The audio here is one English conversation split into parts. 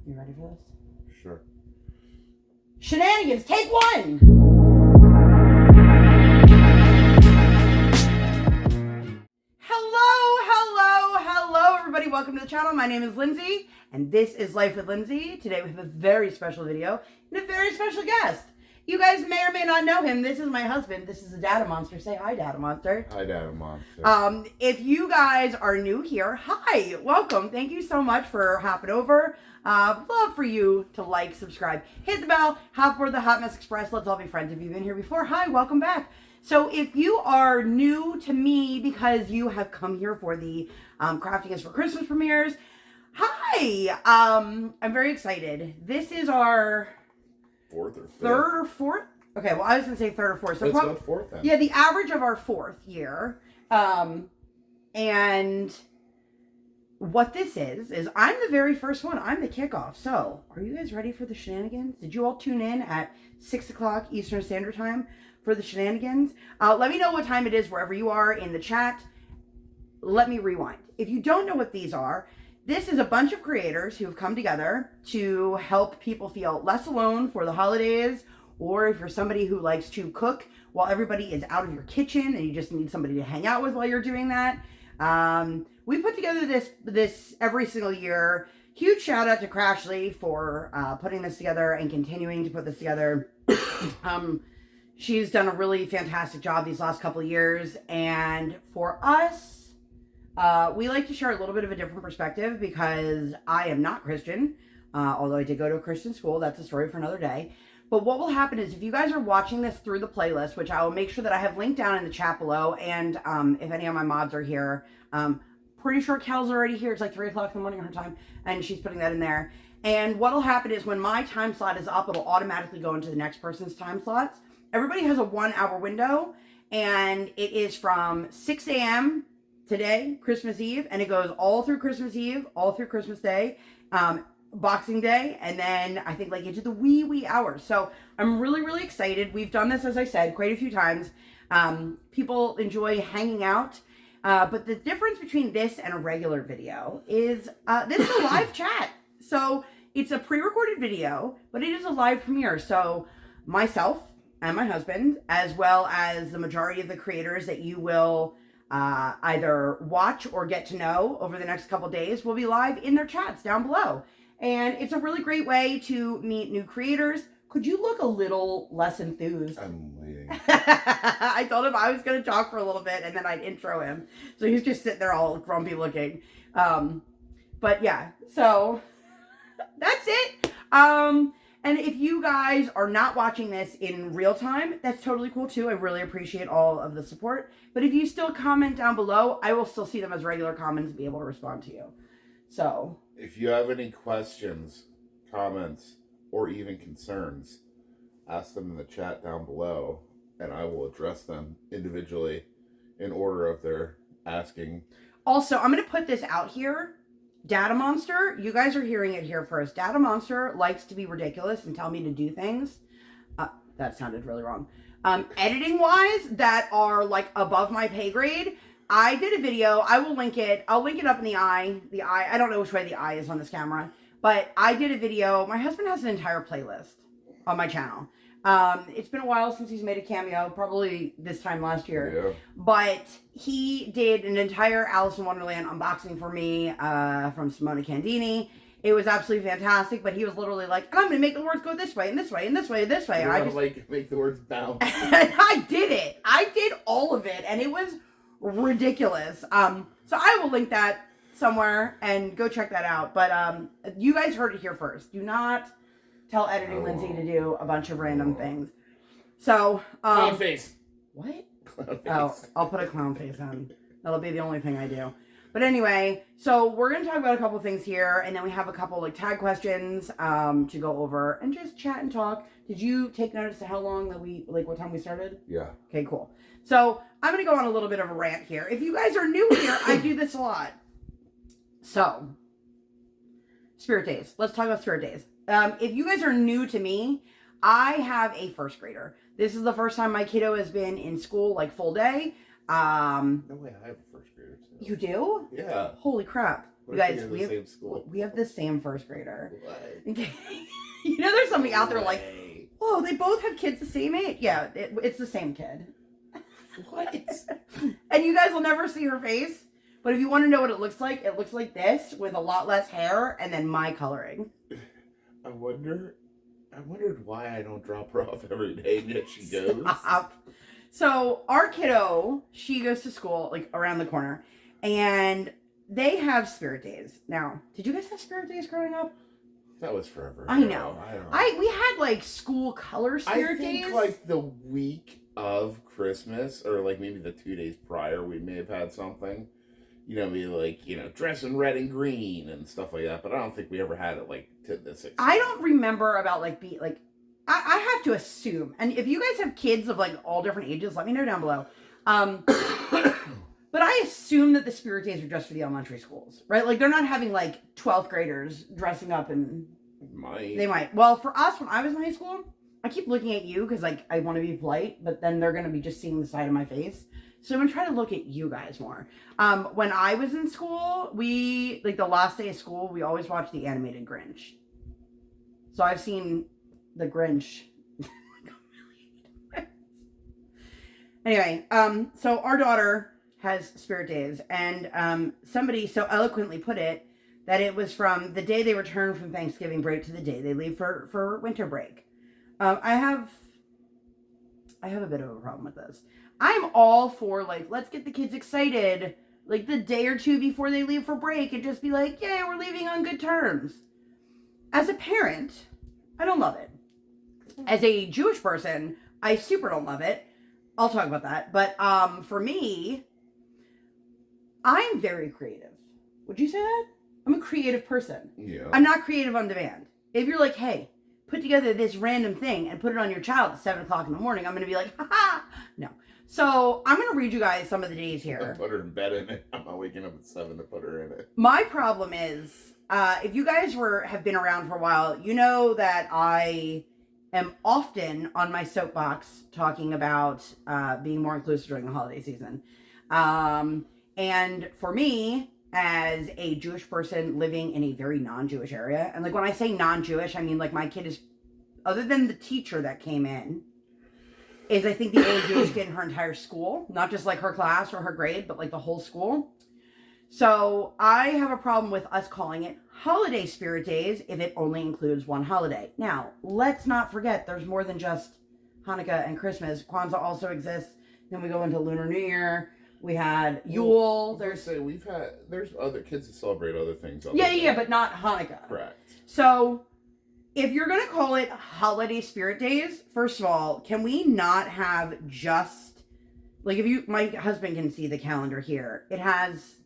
You ready for this? Sure. Shenanigans, take one! Hello, everybody. Welcome to the channel. My name is Lindsay, and this is Life with Lindsay. Today we have a very special video and a very special guest. You guys may or may not know him. This is my husband. This is the DaddaMonster. Say hi, DaddaMonster. Hi, DaddaMonster. If you guys are new here, hi, welcome. Thank you so much for hopping over. Love for you to like, subscribe, hit the bell, hop aboard the Hot Mess Express. Let's all be friends. If you've been here before, hi, welcome back. So if you are new to me because you have come here for the Crafting is for Christmas premieres, hi, I'm very excited. This is our third or fourth. Okay, well, I was going to say third or fourth. So let's go fourth then. Yeah, the average of our fourth year. And what this is I'm the very first one. I'm the kickoff. So, are you guys ready for the shenanigans? Did you all tune in at 6 o'clock Eastern Standard Time for the shenanigans? Let me know what time it is wherever you are in the chat. Let me rewind. If you don't know what these are, this is a bunch of creators who have come together to help people feel less alone for the holidays, or if you're somebody who likes to cook while everybody is out of your kitchen and you just need somebody to hang out with while you're doing that. We put together this every single year. Huge shout out to Crashly for putting this together and continuing to put this together. She's done a really fantastic job these last couple of years, and for us, we like to share a little bit of a different perspective because I am not Christian, although I did go to a Christian school. That's a story for another day. But what will happen is if you guys are watching this through the playlist, which I will make sure that I have linked down in the chat below, and if any of my mods are here, pretty sure Kel's already here. It's like 3 o'clock in the morning her time, and she's putting that in there. And what will happen is when my time slot is up, it'll automatically go into the next person's time slots. Everybody has a 1 hour window, and it is from 6 a.m. today, Christmas Eve, and it goes all through Christmas Eve, all through Christmas Day, Boxing Day, and then I think like into the wee hours. So I'm really excited. We've done this, as I said, quite a few times. People enjoy hanging out, but the difference between this and a regular video is this is a live chat. So it's a pre-recorded video, but it is a live premiere. So myself and my husband, as well as the majority of the creators that you will either watch or get to know over the next couple days, will be live in their chats down below. And it's a really great way to meet new creators. Could you look a little less enthused? I'm waiting. I told him I was going to talk for a little bit and then I'd intro him. So he's just sitting there all grumpy looking. But yeah, so that's it. And if you guys are not watching this in real time, that's totally cool too. I really appreciate all of the support. But if you still comment down below, I will still see them as regular comments and be able to respond to you. So if you have any questions, comments, or even concerns, ask them in the chat down below, and I will address them individually in order of their asking. Also, I'm going to put this out here. DaddaMonster, you guys are hearing it here first. DaddaMonster likes to be ridiculous and tell me to do things. That sounded really wrong. Editing-wise, that are like above my pay grade. I did a video. I will link it. I'll link it up in the eye. I don't know which way the eye is on this camera. But I did a video. My husband has an entire playlist on my channel. It's been a while since he's made a cameo, probably this time last year. Yeah. But he did an entire Alice in Wonderland unboxing for me from Simona Candini. It was absolutely fantastic, but he was literally like, I'm going to make the words go this way, and this way, and this way, and this way. I just like make the words bounce. And I did it. I did all of it, and it was ridiculous. So I will link that somewhere, and go check that out. But you guys heard it here first. Do not tell Editing Lindsay to do a bunch of random things. So, clown face. What? Clown face. Oh, I'll put a clown face on. That'll be the only thing I do. But anyway, so we're going to talk about a couple things here, and then we have a couple like tag questions to go over and just chat and talk. Did you take notice of how long that what time we started? Yeah. Okay, cool. So I'm going to go on a little bit of a rant here. If you guys are new here, I do this a lot. So, Spirit Days. Let's talk about Spirit Days. If you guys are new to me, I have a first grader. This is the first time my kiddo has been in school, like full day. No way, I have a first grader too. You do? Yeah. Holy crap. What You if guys, they're in we the have same school? we have the same first grader. What? You know, there's somebody out there like, Way. oh, they both have kids the same age. Yeah, it's the same kid. What? And you guys will never see her face. But if you want to know what it looks like this with a lot less hair and then my coloring. I wondered why I don't drop her off every day, and yet she goes. Stop. So our kiddo, she goes to school like around the corner, and they have spirit days. Now, did you guys have spirit days growing up? That was forever ago. I know. I don't. We had like school color spirit I think days. like the week of Christmas, or like maybe the 2 days prior, we may have had something. You know, be like, dress in red and green and stuff like that. But I don't think we ever had it like to this extent. I don't remember about like I have to assume, and if you guys have kids of like all different ages, let me know down below. But I assume that the spirit days are just for the elementary schools, right? Like they're not having like 12th graders dressing up and they might. Well, for us, when I was in high school, I keep looking at you because like I want to be polite, but then they're gonna be just seeing the side of my face. So I'm gonna try to look at you guys more. When I was in school, we like the last day of school, we always watched the animated Grinch. So I've seen the Grinch. Anyway, so our daughter has spirit days, and somebody so eloquently put it that it was from the day they return from Thanksgiving break to the day they leave for winter break. I have a bit of a problem with this. I'm all for like, let's get the kids excited like the day or two before they leave for break and just be like, yay, we're leaving on good terms. As a parent, I don't love it. As a Jewish person, I super don't love it. I'll talk about that. But for me, I'm very creative. Would you say that? I'm a creative person. Yeah. I'm not creative on demand. If you're like, hey, put together this random thing and put it on your child at 7 o'clock in the morning, I'm going to be like, haha. No. So I'm going to read you guys some of the days here. Put her in bed in it. I'm not waking up at 7 to put her in it. My problem is, if you guys have been around for a while, you know that I am often on my soapbox talking about being more inclusive during the holiday season. And for me, as a Jewish person living in a very non-Jewish area, and like when I say non-Jewish, I mean like my kid is, other than the teacher that came in, is I think the only Jewish kid in her entire school, not just like her class or her grade, but like the whole school. So I have a problem with us calling it holiday spirit days if it only includes one holiday. Now, let's not forget there's more than just Hanukkah and Christmas. Kwanzaa also exists. Then we go into Lunar New Year. We had Yule. There's other kids that celebrate other things. Yeah, but not Hanukkah. Correct. So if you're going to call it holiday spirit days, first of all, can we not have just, like my husband can see the calendar here. It has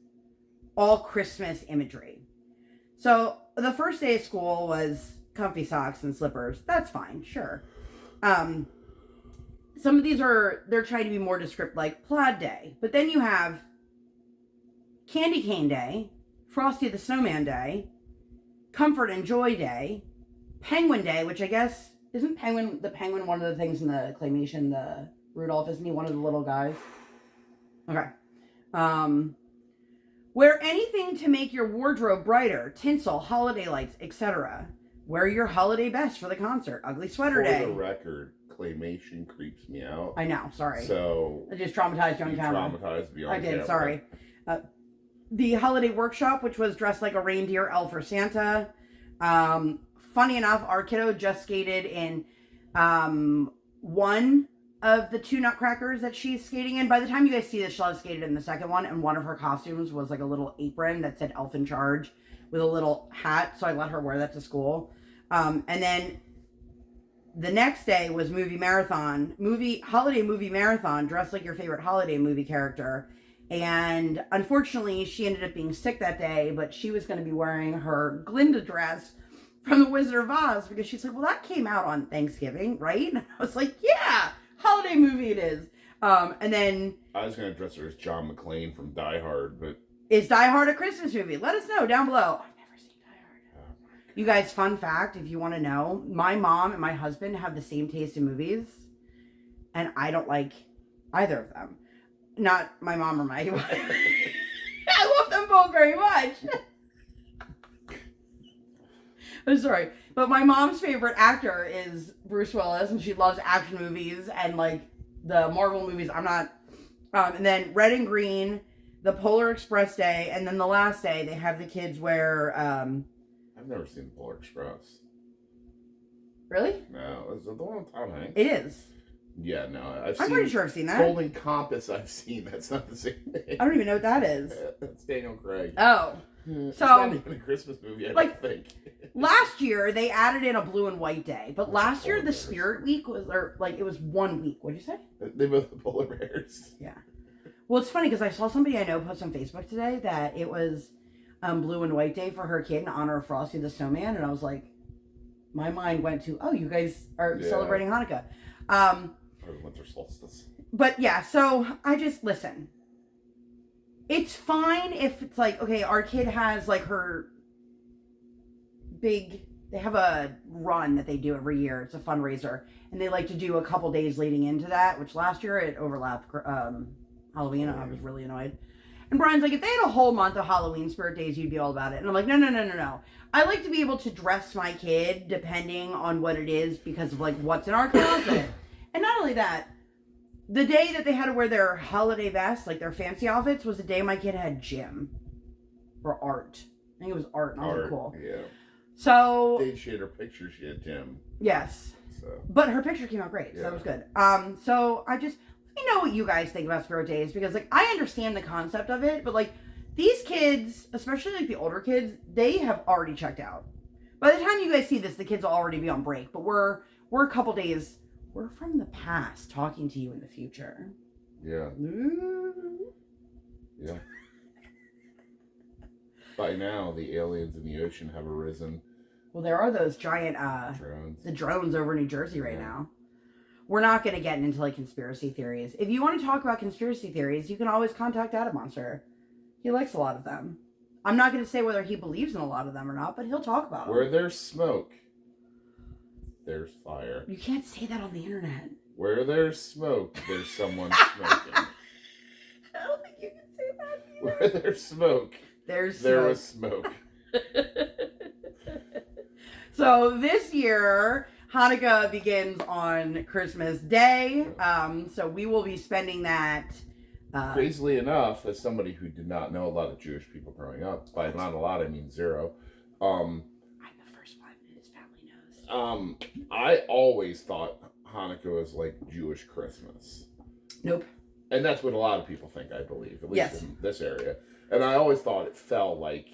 all Christmas imagery. So the first day of school was comfy socks and slippers. That's fine, sure. Some of these they're trying to be more descriptive, like Plaid Day. But then you have Candy Cane Day, Frosty the Snowman Day, Comfort and Joy Day, Penguin Day, which I guess, isn't the penguin one of the things in the claymation, the Rudolph, isn't he one of the little guys? Okay. Wear anything to make your wardrobe brighter, tinsel, holiday lights, etc. Wear your holiday best for the concert. Ugly Sweater Day. For the record, claymation creeps me out. I know, sorry. So I just traumatized you on camera. Traumatized me on I did, camera. sorry. The holiday workshop, which was dressed like a reindeer, elf, or Santa. Funny enough, our kiddo just skated in one of the 2 nutcrackers that she's skating in. By the time you guys see this, she'll have skated in the second one, and one of her costumes was like a little apron that said Elf in Charge with a little hat, so I let her wear that to school. And then the next day was holiday movie marathon, dressed like your favorite holiday movie character. And unfortunately, she ended up being sick that day, but she was going to be wearing her Glinda dress from The Wizard of Oz, because she's like, well, that came out on Thanksgiving, right? And I was like, yeah, holiday movie it is. And then I was going to dress her as John McClane from Die Hard, but is Die Hard a Christmas movie? Let us know down below. I've never seen Die Hard. You guys, fun fact, if you want to know, my mom and my husband have the same taste in movies, and I don't like either of them. Not my mom or my I love them both very much. I'm sorry. But my mom's favorite actor is Bruce Willis, and she loves action movies and, like, the Marvel movies. I'm not... and then Red and Green, the Polar Express Day, and then the last day, they have the kids wear... I've never seen the Polar Express. Really? No. Is it the one with Tom Hanks? It is. Yeah, no. I'm pretty sure I've seen that. Golden Compass I've seen. That's not the same thing. I don't even know what that is. That's Daniel Craig. Oh. It's So, not even a Christmas movie, I like, don't think. Last year, they added in a blue and white day. But last year, the Spirit Week was, or, like, it was 1 week. What'd you say? They both the polar bears. Yeah. Well, it's funny because I saw somebody I know post on Facebook today that it was blue and white day for her kid in honor of Frosty the Snowman. And I was like, my mind went to, oh, you guys are celebrating Hanukkah. Or winter solstice. But yeah, so I just, listen. It's fine if it's like, okay, our kid has like her big, they have a run that they do every year. It's a fundraiser. And they like to do a couple days leading into that, which last year it overlapped Halloween. I was really annoyed. And Brian's like, if they had a whole month of Halloween spirit days, you'd be all about it. And I'm like, no. I like to be able to dress my kid depending on what it is because of like what's in our closet. And not only that, the day that they had to wear their holiday vests, like their fancy outfits, was the day my kid had gym. Or art. I think it was art. And I was like, cool. Yeah. So. The day she had her picture, she had gym. Yes. So. But her picture came out great. So that was good. So I just, let me know what you guys think about spirit days. Because, like, I understand the concept of it. But, like, these kids, especially, like, the older kids, they have already checked out. By the time you guys see this, the kids will already be on break. But we're a couple days... We're from the past talking to you in the future. Yeah. Ooh. Yeah. By now, the aliens in the ocean have arisen. Well, there are those giant drones. The drones over New Jersey right now. We're not going to get into like conspiracy theories. If you want to talk about conspiracy theories, you can always contact DaddaMonster. He likes a lot of them. I'm not going to say whether he believes in a lot of them or not, but he'll talk about them. Where there's smoke, there's fire. You can't say that on the internet. Where there's smoke, there's someone smoking. I don't think you can say that either. Where there's smoke, there is smoke. So this year, Hanukkah begins on Christmas Day. So we will be spending that. Crazily enough, as somebody who did not know a lot of Jewish people growing up, by not a lot I mean zero. I'm the first one his family knows. I always thought Hanukkah was like Jewish Christmas. Nope. And that's what a lot of people think, I believe, at least in this area. And I always thought it fell like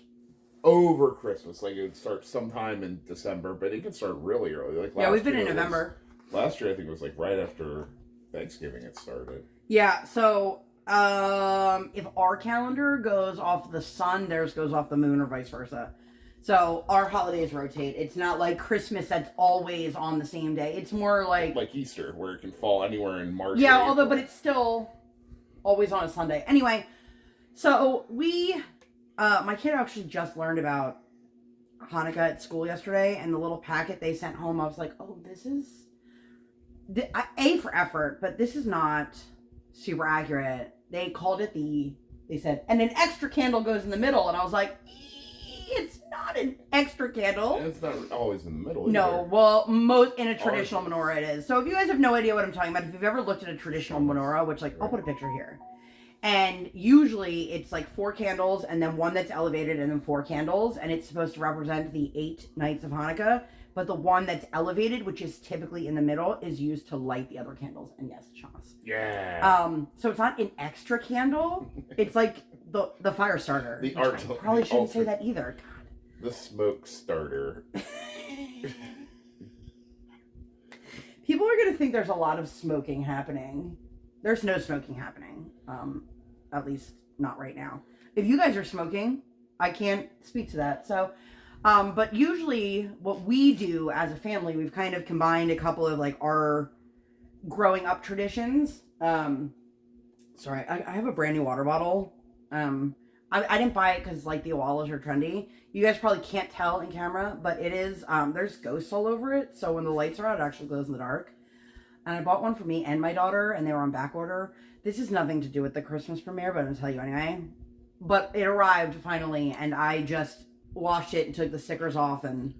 over Christmas, like it would start sometime in December, but it could start really early. Like we've been in November. Last year, I think it was like right after Thanksgiving it started. Yeah, so if our calendar goes off the sun, theirs goes off the moon, or vice versa. So our holidays rotate. It's not like Christmas that's always on the same day. It's more like Easter, where it can fall anywhere in March. Yeah, but it's still always on a Sunday. Anyway, so my kid actually just learned about Hanukkah at school yesterday, and the little packet they sent home, I was like, oh, this is A for effort, but this is not super accurate. They called it they said, and an extra candle goes in the middle, and I was like, it's not an extra candle. And it's not always in the middle. No, either. well, most in a traditional menorah it is. So if you guys have no idea what I'm talking about, if you've ever looked at a traditional menorah, which I'll put a picture here. And usually it's like 4 candles and then one that's elevated and then 4 candles. And it's supposed to represent the 8 nights of Hanukkah. But the one that's elevated, which is typically in the middle, is used to light the other candles. And yes, Shamas. Yeah. So it's not an extra candle. It's like the fire starter. The art. I probably shouldn't say that either. God. The smoke starter. People are going to think there's a lot of smoking happening. There's no smoking happening. At least not right now. If you guys are smoking, I can't speak to that. So, but usually what we do as a family, we've kind of combined a couple of like our growing up traditions. Sorry, I have a brand new water bottle. I didn't buy it because like the Owalas are trendy. You guys probably can't tell in camera, but it is, there's ghosts all over it. So when the lights are out, it actually glows in the dark. And I bought one for me and my daughter, and they were on back order. This is nothing to do with the Christmas premiere, but I'm going to tell you anyway. But it arrived finally, and I just washed it and took the stickers off and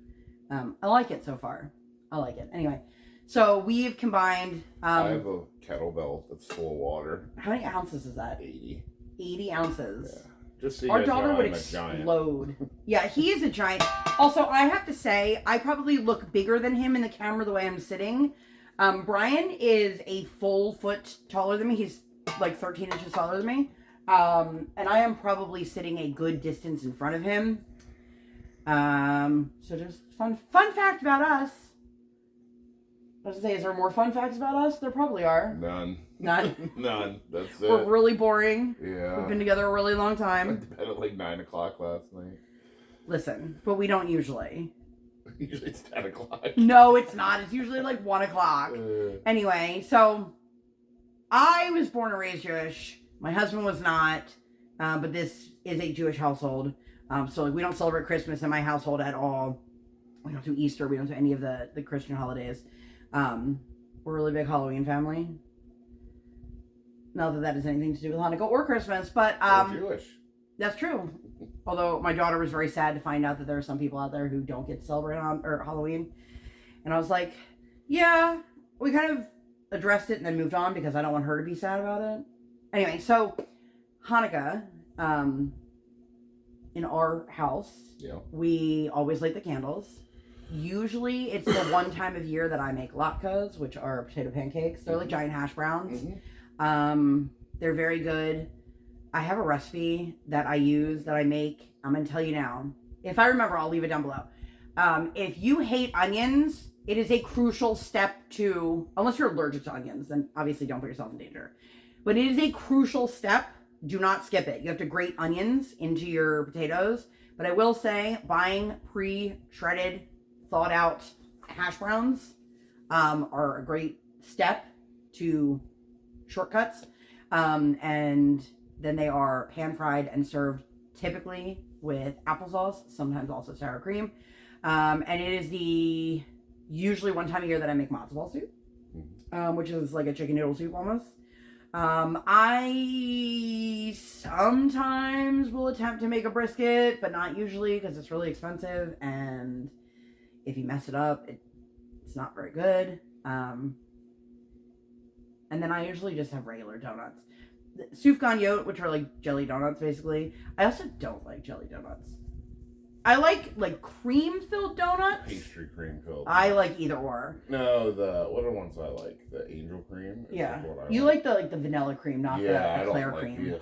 I like it so far. I like it. Anyway, so we've combined. I have a kettlebell that's full of water. How many ounces is that? 80. 80 ounces. Yeah. Just so you Our guys daughter know, would I'm explode. Yeah, he is a giant. Also, I have to say, I probably look bigger than him in the camera the way I'm sitting. Brian is a full foot taller than me. He's like 13 inches taller than me. And I am probably sitting a good distance in front of him. So just fun fact about us. I was gonna say, is there more fun facts about us? There probably are. None. None? None. That's it. We're really boring. Yeah. We've been together a really long I time. went to bed at like 9 o'clock last night. Listen, but we don't usually. Usually it's 10 o'clock. No, it's not. It's usually like 1 o'clock. Anyway, so I was born and raised Jewish. My husband was not, but this is a Jewish household. So like, we don't celebrate Christmas in my household at all. We don't do Easter. We don't do any of the Christian holidays. We're a really big Halloween family. Not that that has anything to do with Hanukkah or Christmas, but We're Jewish. That's true. Although my daughter was very sad to find out that there are some people out there who don't get to celebrate Halloween. And I was like, yeah, we kind of addressed it and then moved on because I don't want her to be sad about it. Anyway, so Hanukkah, in our house, we always light the candles. Usually it's the one time of year that I make latkes, which are potato pancakes. They're like giant hash browns. They're very good. I have a recipe that I use that I make. I'm going to tell you now. If I remember, I'll leave it down below. If you hate onions, it is a crucial step to, unless you're allergic to onions, then obviously don't put yourself in danger. But it is a crucial step. Do not skip it. You have to grate onions into your potatoes. But I will say, buying pre-shredded, thawed out hash browns are a great step to shortcuts. And then they are pan fried and served typically with applesauce, sometimes also sour cream. And it is the usually one time a year that I make matzo ball soup, which is like a chicken noodle soup almost. I sometimes will attempt to make a brisket, but not usually because it's really expensive. And if you mess it up, it's not very good. And then I usually just have regular donuts. Sufgan yot, which are like jelly donuts, basically. I also don't like jelly donuts. I like cream-filled donuts. Pastry cream filled. I like either or. No, what are the ones I like? The angel cream? Yeah. You like the vanilla cream, not the Eclair cream.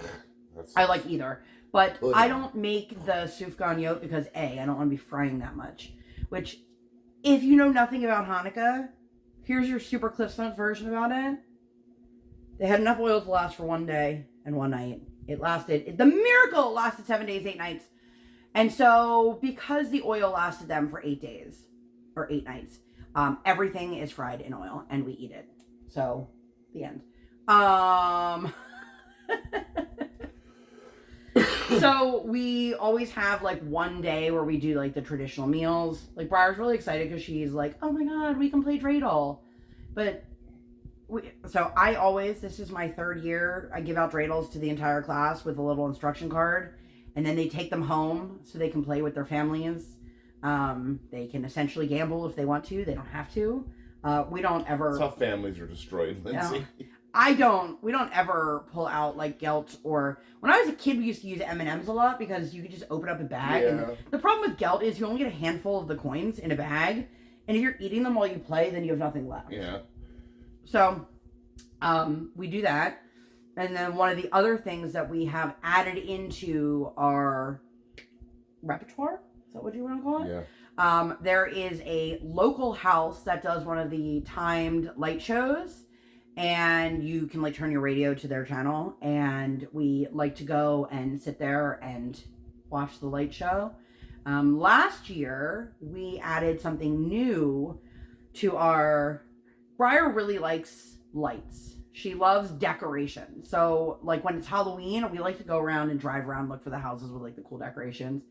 I like either. But I don't make the Sufgan yot because A, I don't want to be frying that much. Which, if you know nothing about Hanukkah, here's your super Cliff Notes version about it. They had enough oil to last for one day and one night. The miracle lasted 7 days, 8 nights. And so, because the oil lasted them for 8 days, or 8 nights, everything is fried in oil, and we eat it. So, the end. So, we always have, one day where we do, the traditional meals. Briar's really excited because she's like, oh my god, we can play dreidel. But... this is my 3rd year, I give out dreidels to the entire class with a little instruction card, and then they take them home so they can play with their families. They can essentially gamble if they want to. They don't have to. We don't ever... That's how families are destroyed, Lindsay. We don't ever pull out gelt or... When I was a kid, we used to use M&Ms a lot because you could just open up a bag. Yeah. And the problem with gelt is you only get a handful of the coins in a bag, and if you're eating them while you play, then you have nothing left. Yeah. So, we do that. And then one of the other things that we have added into our repertoire, is that what you want to call it? Yeah. There is a local house that does one of the timed light shows. And you can turn your radio to their channel. And we like to go and sit there and watch the light show. Last year, we added something new to our... Briar really likes lights. She loves decoration. So, when it's Halloween, we like to go around and drive around, look for the houses with, the cool decorations.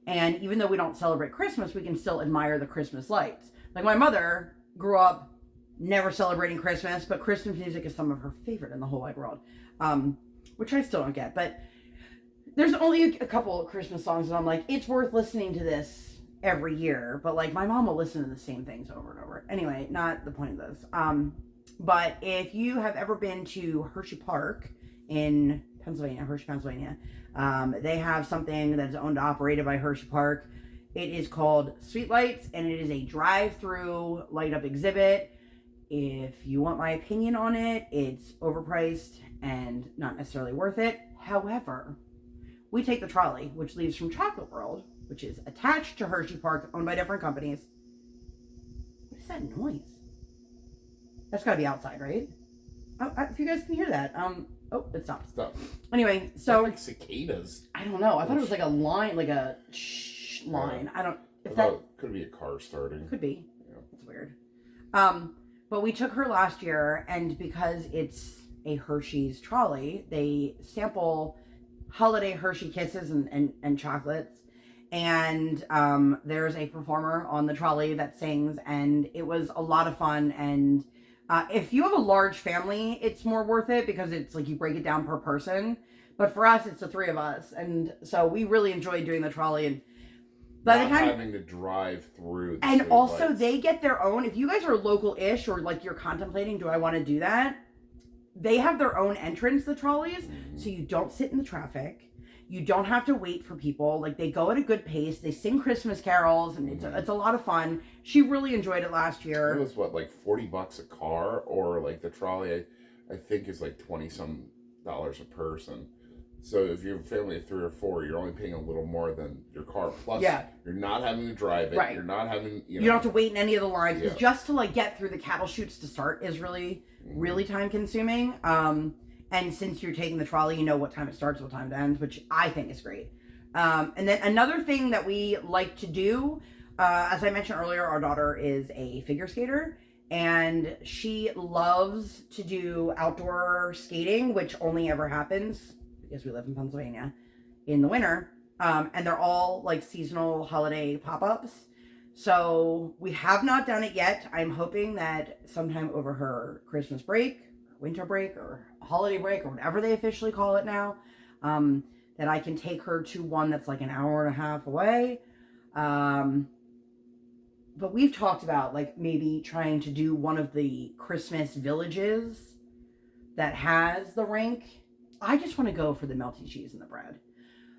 And even though we don't celebrate Christmas, we can still admire the Christmas lights. My mother grew up never celebrating Christmas, but Christmas music is some of her favorite in the whole wide world. Which I still don't get. But there's only a couple of Christmas songs that I'm like, it's worth listening to this every year, but like my mom will listen to the same things over and over. Anyway, not the point of this. But if you have ever been to Hershey Park in Pennsylvania, they have something that's owned and operated by Hershey Park. It is called Sweet Lights, and it is a drive-through light-up exhibit. If you want my opinion on it, it's overpriced and not necessarily worth it. However, we take the trolley, which leaves from Chocolate World, which is attached to Hershey Park, owned by different companies. What is that noise? That's got to be outside, right? If you guys can hear that. Oh, it stopped. Stop. Anyway, so... like cicadas. I don't know. I thought it was like a line, like a shh line. I don't... I thought it could be a car starting. Could be. Yeah. It's weird. But we took her last year, and because it's a Hershey's trolley, they sample holiday Hershey Kisses and chocolates. And there's a performer on the trolley that sings, and it was a lot of fun. And if you have a large family, it's more worth it because it's like you break it down per person. But for us, it's the three of us. And so we really enjoyed doing the trolley. And by the time having to drive through the and also lights. They get their own, if you guys are local-ish or like you're contemplating, do I want to do that? They have their own entrance, the trolleys, so you don't sit in the traffic. You don't have to wait for people. Like, they go at a good pace. They sing Christmas carols, and it's a lot of fun. She really enjoyed it last year. It was, what, like $40 a car? Or, like, the trolley, I think, is like $20-some a person. So if you have a family of 3 or 4, you're only paying a little more than your car. Plus, you're not having to drive it. Right. You're not having, you don't have to wait in any of the lines. Because Yeah. just to, like, get through the cattle chutes to start is really, really time-consuming. And since you're taking the trolley, you know what time it starts, what time it ends, which I think is great. And then another thing that we like to do, as I mentioned earlier, our daughter is a figure skater. And she loves to do outdoor skating, which only ever happens, because we live in Pennsylvania, in the winter. And they're all like seasonal holiday pop-ups. So we have not done it yet. I'm hoping that sometime over her Christmas break, winter break, or holiday break, or whatever they officially call it now, that I can take her to one that's like an hour and a half away. But we've talked about like maybe trying to do one of the Christmas villages that has the rink. I just want to go for the melty cheese and the bread.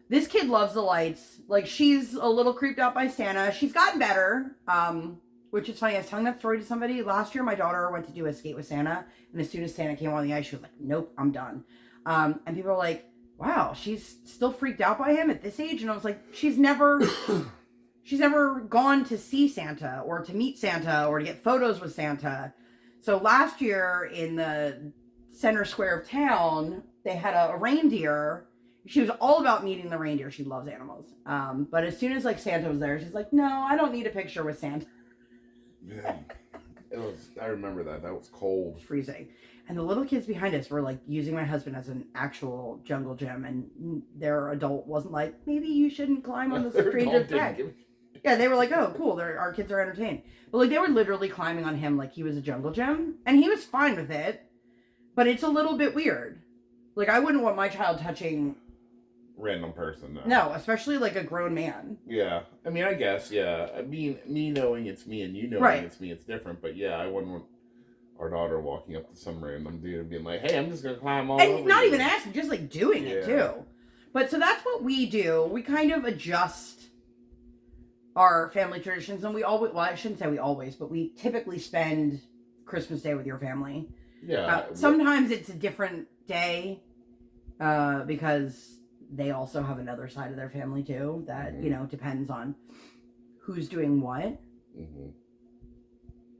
This kid loves the lights. Like, she's a little creeped out by Santa. She's gotten better, which is funny. I was telling that story to somebody. Last year, my daughter went to do a skate with Santa, and as soon as Santa came on the ice, she was like, nope, I'm done. And people are like, wow, she's still freaked out by him at this age? And I was like, she's never gone to see Santa or to meet Santa or to get photos with Santa. So last year in the center square of town, they had a reindeer. She was all about meeting the reindeer. She loves animals. But as soon as like Santa was there, she's like, no, I don't need a picture with Santa. Yeah. I remember that. That was cold. Freezing. And the little kids behind us were like using my husband as an actual jungle gym, and their adult wasn't like, maybe you shouldn't climb on the stranger's back. Yeah, they were like, oh, cool, our kids are entertained. But like, they were literally climbing on him like he was a jungle gym, and he was fine with it. But it's a little bit weird. Like, I wouldn't want my child touching random person. No, especially like a grown man. Yeah, I mean, I guess, yeah. I mean, me knowing it's me and you knowing it's me, it's different. But yeah, I wouldn't want our daughter walking up to some random dude and being like, hey, I'm just gonna climb all over and not you. even asking, just like doing it too. But so that's what we do. We kind of adjust our family traditions, and we always, well, I shouldn't say we always, but we typically spend Christmas Day with your family. Yeah. Sometimes it's a different day because they also have another side of their family too that, you know, depends on who's doing what. Mm-hmm.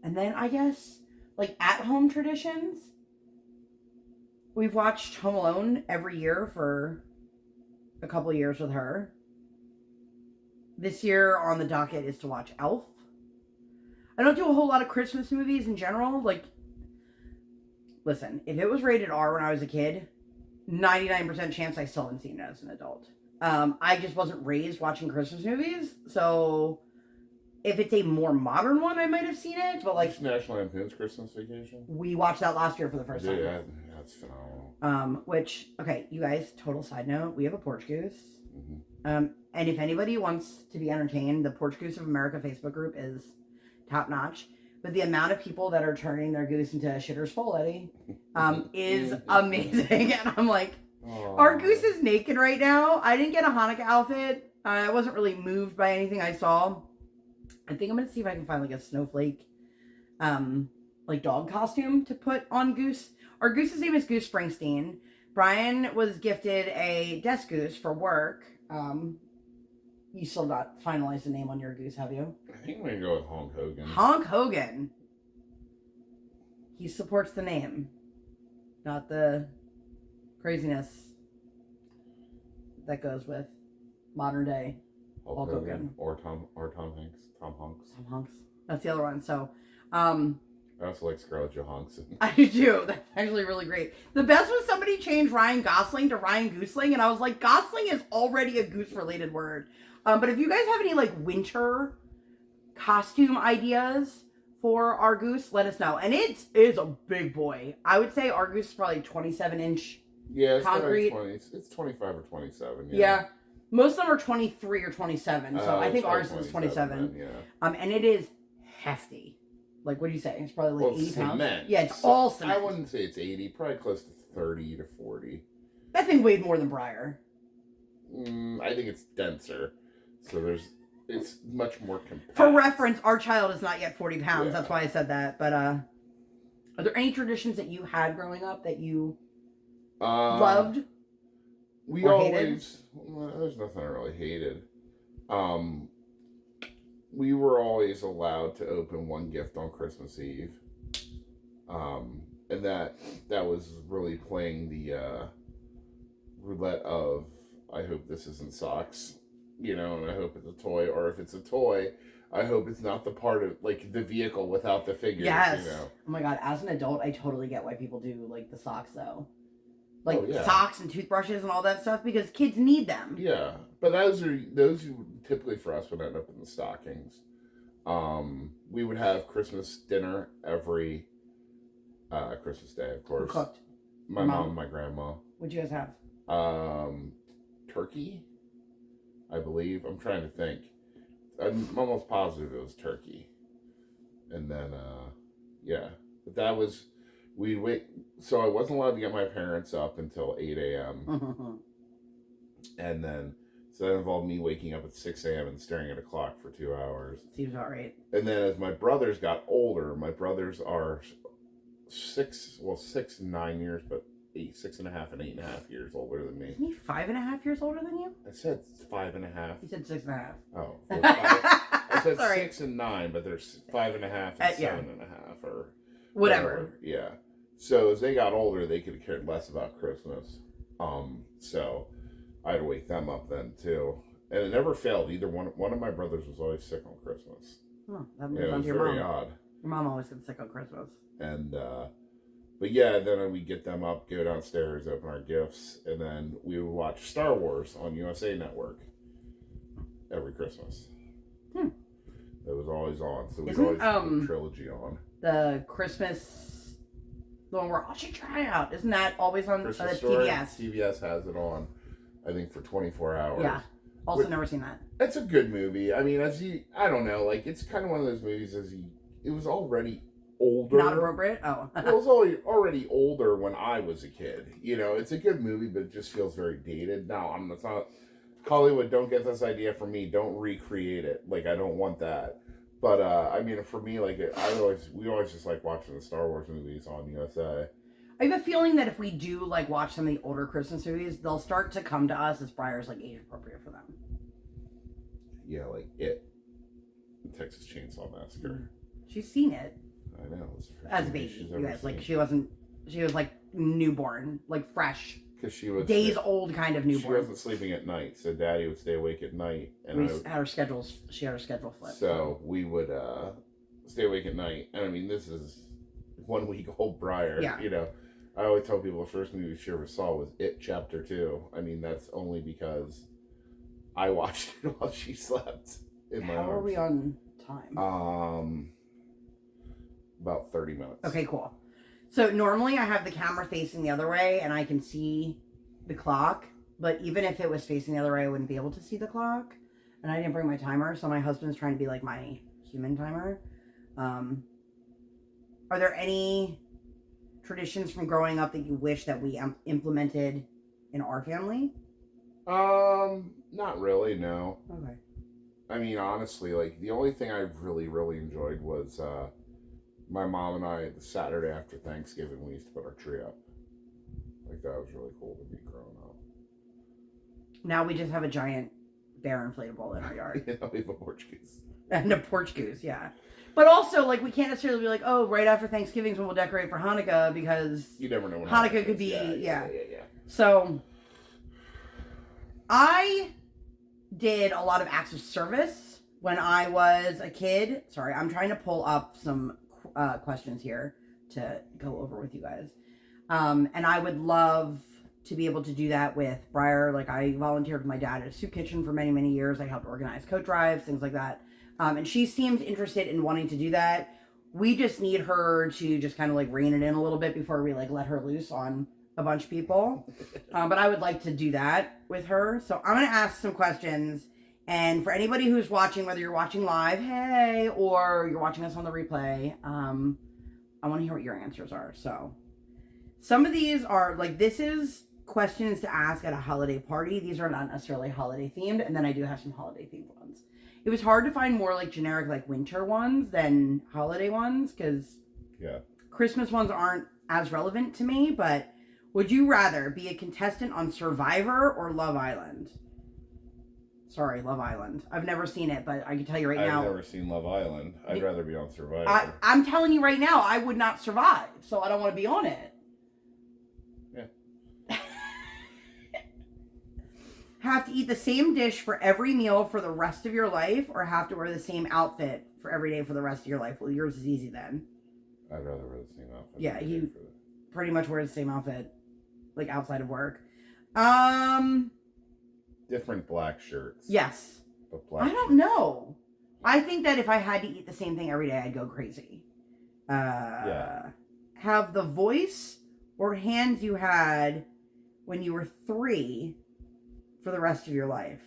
And then I guess like at-home traditions, we've watched Home Alone every year for a couple of years with her. This year on the docket is to watch Elf. I don't do a whole lot of Christmas movies in general. Like, listen, if it was rated R when I was a kid, 99% chance I still haven't seen it as an adult. I just wasn't raised watching Christmas movies, so if it's a more modern one, I might have seen it, but like... National Lampoon's Christmas Vacation? We watched that last year for the first time. Yeah, that's phenomenal. Which, okay, you guys, total side note, we have a porch goose. And if anybody wants to be entertained, the Porch Goose of America Facebook group is top notch. But the amount of people that are turning their goose into shitters full, Eddie, is amazing. And I'm like, Aww. our goose is naked right now. I didn't get a Hanukkah outfit. I wasn't really moved by anything I saw. I think I'm going to see if I can find like a snowflake, like dog costume to put on Goose. Our goose's name is Goose Springsteen. Brian was gifted a desk goose for work. You still not finalized the name on your goose, have you? I think I'm going to go with Honk Hogan. Honk Hogan. He supports the name, not the craziness that goes with modern day Hulk Hogan. Or Tom Hanks. Tom Hanks. Tom Hanks. That's the other one. So, I also like Scarlett Johansson. I do. That's actually really great. The best was somebody changed Ryan Gosling to Ryan Gooseling, and I was like, Gosling is already a goose-related word. But if you guys have any, like, winter costume ideas for our goose, let us know. And it is a big boy. I would say our goose is probably 27-inch concrete. It's 25 or 27, yeah. Most of them are 23 or 27, so I think ours is 27. Then, yeah. And it is hefty. Like, what do you say? It's probably like 80 cement. pounds. Yeah, it's all cement. I wouldn't say it's 80. Probably close to 30 to 40. That thing weighed more than Briar. I think it's denser. So it's much more compact. For reference, our child is not yet 40 pounds. Yeah. That's why I said that. But are there any traditions that you had growing up that you loved? We always... Well, there's nothing I really hated. We were always allowed to open one gift on Christmas Eve. And that was really playing the roulette of, I hope this isn't socks, and I hope it's a toy, or if it's a toy, I hope it's not the part of, like, the vehicle without the figures, Yes. Oh my God, as an adult, I totally get why people do, like, the socks, though. Like, socks and toothbrushes and all that stuff, because kids need them. Yeah, but those who typically for us would end up in the stockings. We would have Christmas dinner every Christmas Day, of course. Who cooked? My mom and my grandma. What'd you guys have? Turkey, I believe. I'm trying to think. I'm almost positive it was turkey. And then, but that was, we'd wait. So I wasn't allowed to get my parents up until 8 a.m. And then, so that involved me waking up at 6 a.m. and staring at a clock for 2 hours. Seems about right. And then as my brothers got older, my brothers are 6 and 9 years, but 6.5 and 8.5 years older than me. Isn't he 5.5 years older than you? I said 5.5. You said 6.5. Oh. Well, I said Sorry. 6 and 9, but there's 5.5 and 7.5 or whatever. Yeah. So as they got older, they could have cared less about Christmas. So I had to wake them up then too, and it never failed. Either one of my brothers was always sick on Christmas. Oh, that moves it on was to your very mom. odd. Your mom always gets sick on Christmas. And but yeah, then we get them up, go downstairs, open our gifts, and then we would watch Star Wars on USA Network every Christmas. It was always on, so we always had the trilogy on. The Christmas, the one where I should try it out. Isn't that always on Christmas Story? TBS? TBS has it on, I think, for 24 hours. Yeah. Also, never seen that. It's a good movie. I mean, I don't know, like, it's kind of one of those movies it was already older. Not appropriate? Oh. It was already older when I was a kid. It's a good movie, but it just feels very dated. No, it's not. Hollywood, don't get this idea from me. Don't recreate it. Like, I don't want that. But, I mean, for me, like, we always just like watching the Star Wars movies on USA. I have a feeling that if we do, like, watch some of the older Christmas movies, they'll start to come to us as Briar's, like, age appropriate for them. Yeah, like It. The Texas Chainsaw Massacre. She's seen it. I know. It was the first as a movie baby. she's You ever guys, like, seen. she was, like, newborn. Like, fresh. Because she was... Days old kind of newborn. She wasn't sleeping at night, so Daddy would stay awake at night. And she had her schedule flipped. So we would stay awake at night. And I mean, this is 1 week old Briar. Yeah. I always tell people the first movie she ever saw was It Chapter 2. I mean, that's only because I watched it while she slept in my arms. How are we on time? About 30 minutes. Okay, cool. So normally I have the camera facing the other way and I can see the clock. but even if it was facing the other way, I wouldn't be able to see the clock. And I didn't bring my timer, so my husband's trying to be like my human timer. Are there any traditions from growing up that you wish that we implemented in our family? Not really, no. Okay. I mean, honestly, like, the only thing I really, really enjoyed was, my mom and I, the Saturday after Thanksgiving, we used to put our tree up. Like, that was really cool to me growing up. Now we just have a giant bear inflatable in our yard. Yeah, we have a porch goose. And a porch goose, yeah. But also, like, we can't necessarily be like, oh, right after Thanksgiving's when we'll decorate for Hanukkah, because You never know when Hanukkah could be, yeah. So, I did a lot of acts of service when I was a kid. Sorry, I'm trying to pull up some questions here to go over with you guys. And I would love to be able to do that with Briar. Like, I volunteered with my dad at a soup kitchen for many, many years. I helped organize coat drives, things like that. And she seemed interested in wanting to do that. We just need her to just kind of like rein it in a little bit before we like let her loose on a bunch of people. But I would like to do that with her. So I'm going to ask some questions. And for anybody who's watching, whether you're watching live, hey, or you're watching us on the replay, I want to hear what your answers are. So some of these are like, this is questions to ask at a holiday party. These are not necessarily holiday themed. And then I do have some holiday themed ones. It was hard to find more like generic like winter ones than holiday ones, because Christmas ones aren't as relevant to me. But would you rather be a contestant on Survivor or Love Island? Sorry, Love Island. I've never seen it, but I can tell you right now. I've never seen Love Island. I'd rather be on Survivor. I'm telling you right now, I would not survive, so I don't want to be on it. Yeah. Have to eat the same dish for every meal for the rest of your life, or have to wear the same outfit for every day for the rest of your life? Well, yours is easy then. I'd rather wear the same outfit. Yeah, you pretty much wear the same outfit, like outside of work. Different black shirts. Yes. But black I don't know. I think that if I had to eat the same thing every day, I'd go crazy. Have the voice or hands you had when you were 3 for the rest of your life.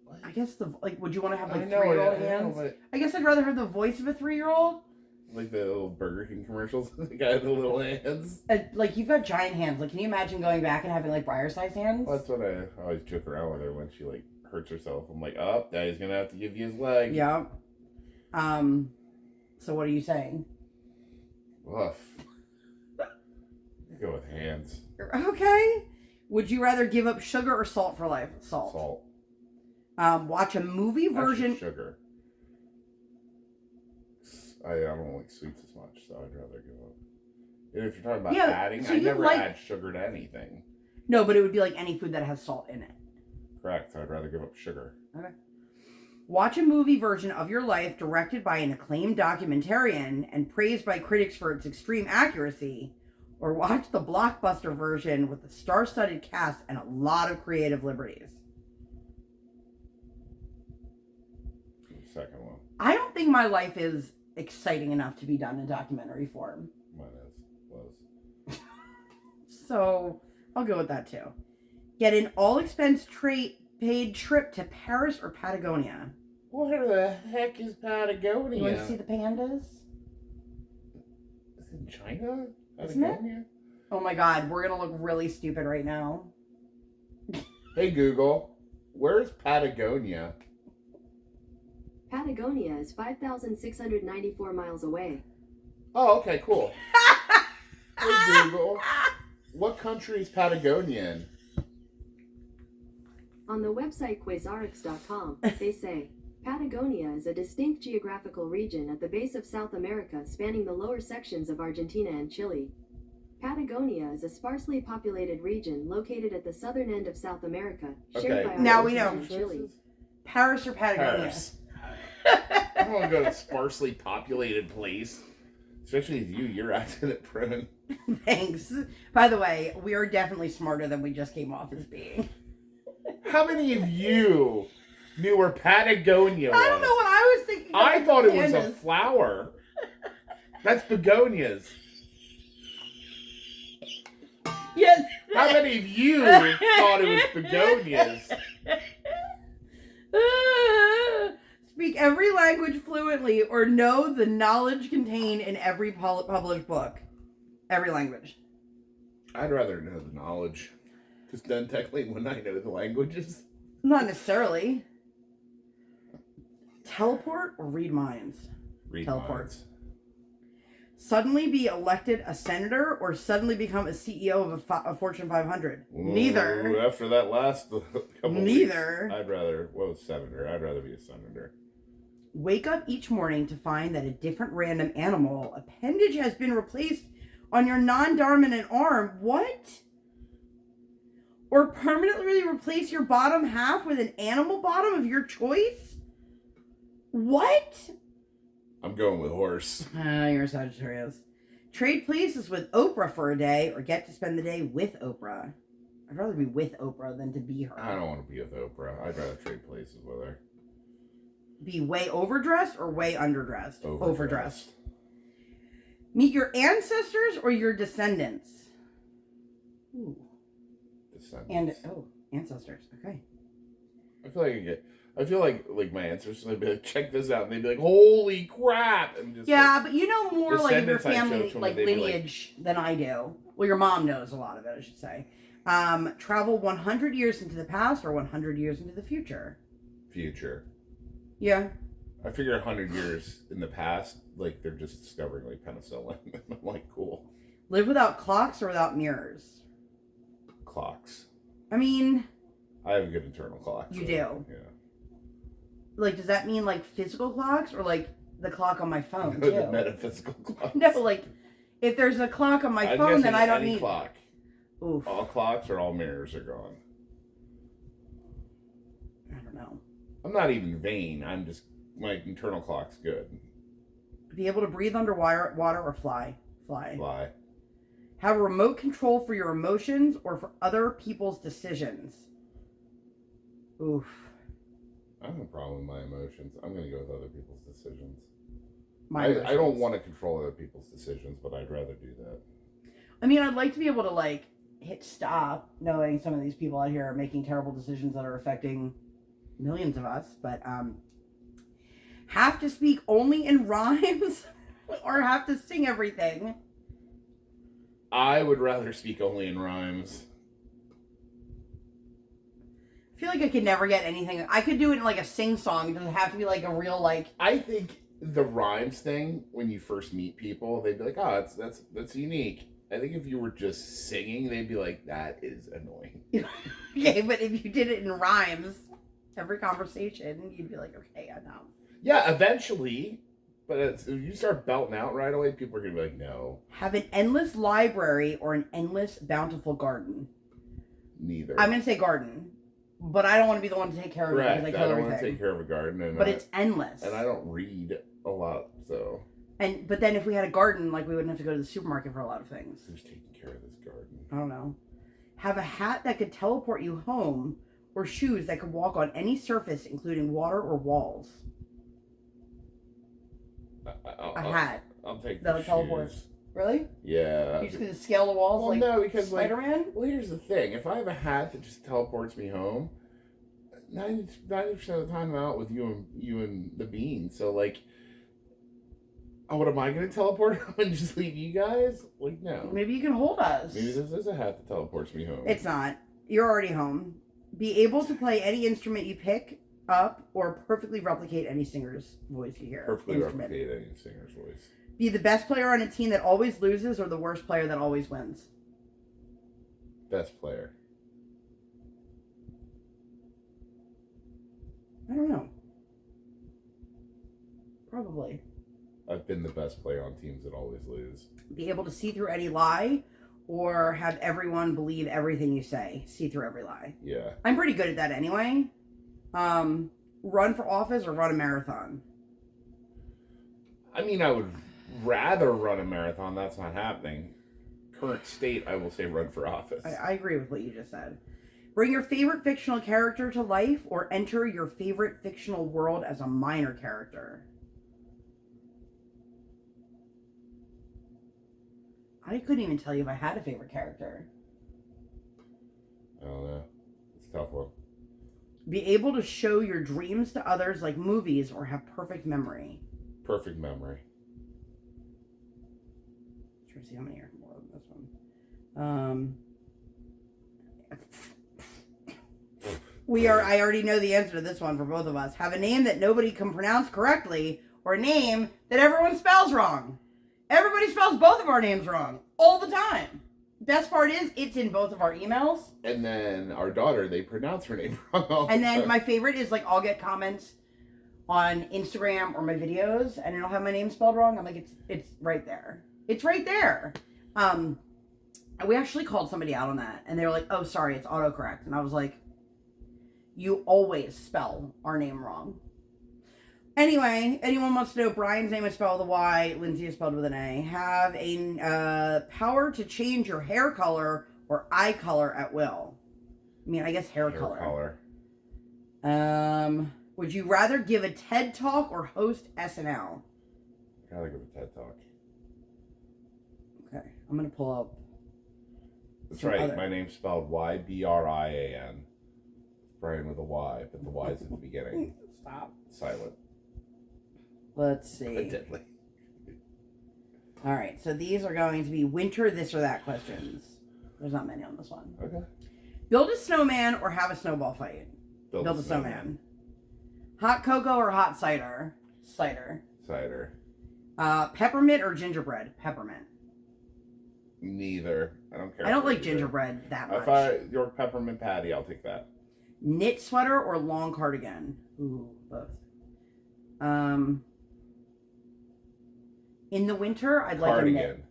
What? I guess would you want to have like 3-year-old hands? I guess I'd rather have the voice of a 3-year-old. Like the little Burger King commercials, the guy with the little hands. Like, you've got giant hands. Like, can you imagine going back and having like Briar-sized hands? Well, that's what I always joke around with her when she like hurts herself. I'm like, oh, Daddy's gonna have to give you his leg. Yeah. So what are you saying? Woof. Go with hands. Okay. Would you rather give up sugar or salt for life? Salt. Watch a movie version. Actually, sugar. I don't like sweets as much, so I'd rather give up. And if you're talking about adding, I never add sugar to anything. No, but it would be like any food that has salt in it. Correct. I'd rather give up sugar. Okay. Watch a movie version of your life directed by an acclaimed documentarian and praised by critics for its extreme accuracy, or watch the blockbuster version with a star-studded cast and a lot of creative liberties. The second one. I don't think my life is exciting enough to be done in documentary form. Mine was. So I'll go with that too. Get an all-expense paid trip to Paris or Patagonia. Where the heck is Patagonia? You want to see the pandas? Is it in China? Isn't it? Oh my god, we're gonna look really stupid right now. Hey Google, where's Patagonia? Patagonia is 5,694 miles away. Oh, okay, cool. Hey Google, what country is Patagonia in? On the website Quasarix.com, they say, Patagonia is a distinct geographical region at the base of South America spanning the lower sections of Argentina and Chile. Patagonia is a sparsely populated region located at the southern end of South America, shared by now we Argentina know. and Chile. Paris or Patagonia? Paris. I don't want to go to a sparsely populated place. Especially with you, you're accident prone. Thanks. By the way, we are definitely smarter than we just came off as being. How many of you knew where Patagonia was? I don't know what I was thinking. I thought it was a flower. That's begonias. Yes. How many of you thought it was begonias? Speak every language fluently or know the knowledge contained in every published book. Every language. I'd rather know the knowledge. Because then technically when I know the languages. Not necessarily. Teleport or read minds? Read Teleport. minds. Suddenly be elected a senator or suddenly become a CEO of a Fortune 500? Neither. After that last couple Neither. weeks, I'd rather, senator. I'd rather be a senator. Wake up each morning to find that a different random animal appendage has been replaced on your non-dominant arm. What? Or permanently replace your bottom half with an animal bottom of your choice? What? I'm going with horse. You're a Sagittarius. Trade places with Oprah for a day or get to spend the day with Oprah. I'd rather be with Oprah than to be her. I don't want to be with Oprah. I'd rather trade places with her. Be way overdressed or way underdressed? Overdressed. Meet your ancestors or your descendants? Ooh. Descendants. Ancestors. Okay. I feel like my ancestors, they'd be like, check this out. And they'd be like, holy crap. And just But you know more like of your family lineage than I do. Well, your mom knows a lot of it, I should say. Travel 100 years into the past or 100 years into the future? Future. Yeah. I figure 100 years in the past, like, they're just discovering, like, penicillin. I'm like, cool. Live without clocks or without mirrors? Clocks. I mean... I have a good internal clock. You do? Yeah. Like, does that mean, like, physical clocks or, like, the clock on my phone, The too? metaphysical clock. No, like, if there's a clock on my phone, then I don't need... clock. Oof. All clocks or all mirrors are gone. I don't know. I'm not even vain. I'm just... My internal clock's good. Be able to breathe underwater or fly? Fly. Fly. Have a remote control for your emotions or for other people's decisions? Oof. I have a problem with my emotions. I'm going to go with other people's decisions. I don't want to control other people's decisions, but I'd rather do that. I mean, I'd like to be able to, like, hit stop, knowing some of these people out here are making terrible decisions that are affecting millions of us, but, have to speak only in rhymes or have to sing everything? I would rather speak only in rhymes. I feel like I could never get anything. I could do it in like a sing-song. It doesn't have to be like a real like... I think the rhymes thing, when you first meet people, they'd be like, oh, that's unique. I think if you were just singing, they'd be like, that is annoying. Okay, but if you did it in rhymes, every conversation, you'd be like, okay, I know. Yeah, eventually. But if you start belting out right away, people are going to be like, no. Have an endless library or an endless bountiful garden? Neither. I'm going to say garden. But I don't want to be the one to take care of it. Correct. Because I don't want to take care of a garden. But it's endless. And I don't read a lot, so. But then if we had a garden, like we wouldn't have to go to the supermarket for a lot of things. Who's taking care of this garden? I don't know. Have a hat that could teleport you home or shoes that could walk on any surface, including water or walls. A hat. I'll take that the would teleport. shoes. Really? Yeah. You're just going to scale the walls well, like no, because Spider-Man? Well, here's the thing. If I have a hat that just teleports me home, 90% of the time I'm out with you and the bean. So, like, what am I going to teleport home and just leave you guys? Like, no. Maybe you can hold us. Maybe this is a hat that teleports me home. It's not. You're already home. Be able to play any instrument you pick up or perfectly replicate any singer's voice you hear. Perfectly replicate any singer's voice. Be the best player on a team that always loses or the worst player that always wins? Best player. I don't know. Probably. I've been the best player on teams that always lose. Be able to see through any lie or have everyone believe everything you say. See through every lie. Yeah. I'm pretty good at that anyway. Run for office or run a marathon? I mean, I would rather run a marathon. That's not happening. Current state, I will say run for office. I agree with what you just said. Bring your favorite fictional character to life or enter your favorite fictional world as a minor character. I couldn't even tell you if I had a favorite character. I don't know. It's a tough one. Be able to show your dreams to others like movies or have perfect memory. Perfect memory. Trying to see how many are more than this one. I already know the answer to this one for both of us. Have a name that nobody can pronounce correctly or a name that everyone spells wrong. Everybody spells both of our names wrong all the time. Best part is it's in both of our emails. And then our daughter, they pronounce her name wrong. And then my favorite is like I'll get comments on Instagram or my videos and it'll have my name spelled wrong. I'm like, it's right there. It's right there. We actually called somebody out on that and they were like, oh, sorry, it's autocorrect. And I was like, you always spell our name wrong. Anyway, anyone wants to know Brian's name is spelled with a Y, Lindsay is spelled with an A. Have a power to change your hair color or eye color at will. I mean, I guess hair color. Would you rather give a TED Talk or host SNL? I gotta give a TED Talk. Okay, I'm gonna pull up. That's right. My name's spelled Y-B-R-I-A-N. Brian with a Y, but the Y's at the beginning. Stop. Silent. Let's see. Deadly. All right, so these are going to be winter this or that questions. There's not many on this one. Okay. Build a snowman or have a snowball fight? Build a snowman. Hot cocoa or hot cider? Cider. Peppermint or gingerbread? Peppermint. Neither. I don't care. I don't like gingerbread that much. If your peppermint patty, I'll take that. Knit sweater or long cardigan? Ooh, both. In the winter, I'd like a knit.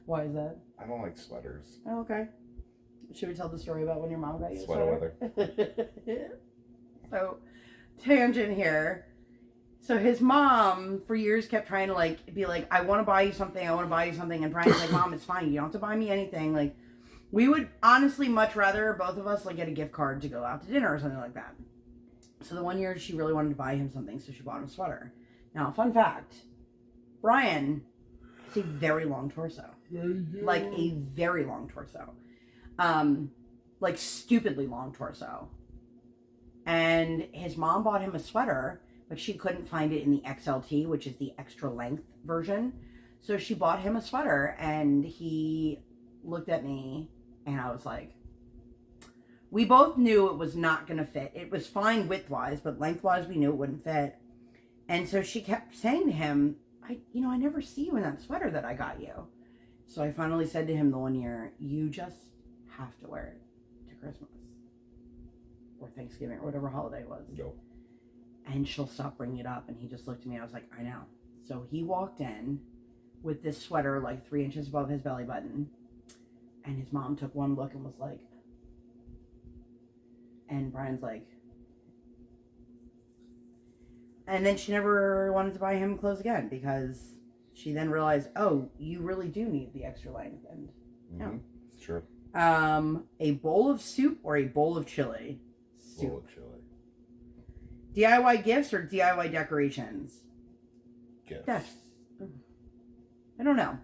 Why is that? I don't like sweaters. Oh, okay. Should we tell the story about when your mom got you a sweater weather? So, tangent here. So his mom, for years, kept trying to be like, I want to buy you something. And Brian's like, Mom, it's fine. You don't have to buy me anything. Like, we would honestly much rather both of us get a gift card to go out to dinner or something like that. So the one year she really wanted to buy him something, so she bought him a sweater. Now, fun fact, Brian has a very long torso. Like a very long torso. Like stupidly long torso. And his mom bought him a sweater, but she couldn't find it in the XLT, which is the extra length version. So she bought him a sweater and he looked at me and I was like, we both knew it was not going to fit. It was fine width-wise, but length-wise, we knew it wouldn't fit. And so she kept saying to him, I never see you in that sweater that I got you. So I finally said to him the one year, you just have to wear it to Christmas or Thanksgiving or whatever holiday it was. No. And she'll stop bringing it up. And he just looked at me and I was like, I know. So he walked in with this sweater 3 inches above his belly button. And his mom took one look and was like, and Brian's like, and then she never wanted to buy him clothes again because she then realized, oh, you really do need the extra length. And yeah. Sure. A bowl of soup or a bowl of chili? Soup. Bowl of chili. DIY gifts or DIY decorations? Gifts. Yes. I don't know.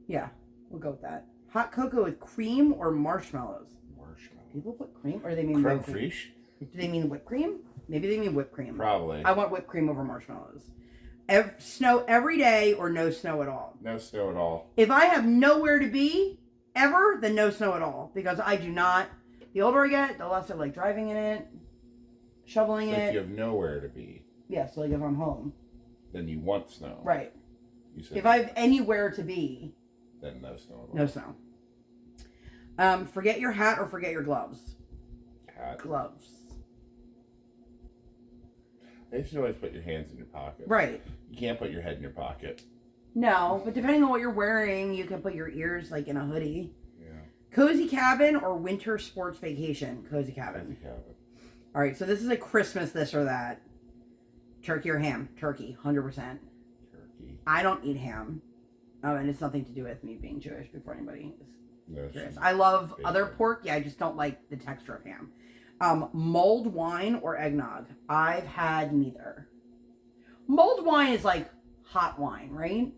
Yeah, we'll go with that. Hot cocoa with cream or marshmallows? Marshmallows. People put cream or do they mean creme whipped cream? fraiche? Do they mean whipped cream? Maybe they mean whipped cream. Probably. I want whipped cream over marshmallows. Snow every day or no snow at all? No snow at all. If I have nowhere to be ever, then no snow at all. Because I do not. The older I get, the less I like driving in it, shoveling it. If you have nowhere to be. Yeah, so if I'm home. Then you want snow. Right. You said if I have anywhere to be. Then no snow at all. No snow. Forget your hat or forget your gloves? Hat. Gloves. You should always put your hands in your pocket. Right. You can't put your head in your pocket. No, but depending on what you're wearing, you can put your ears in a hoodie. Yeah. Cozy cabin or winter sports vacation? Cozy cabin. Cozy cabin. All right, so this is a Christmas this or that. Turkey or ham? Turkey, 100%. Turkey. I don't eat ham. And it's nothing to do with me being Jewish before anybody is curious. I love other pork. Yeah, I just don't like the texture of ham. Mulled wine or eggnog? I've had neither. Mulled wine is like hot wine, right?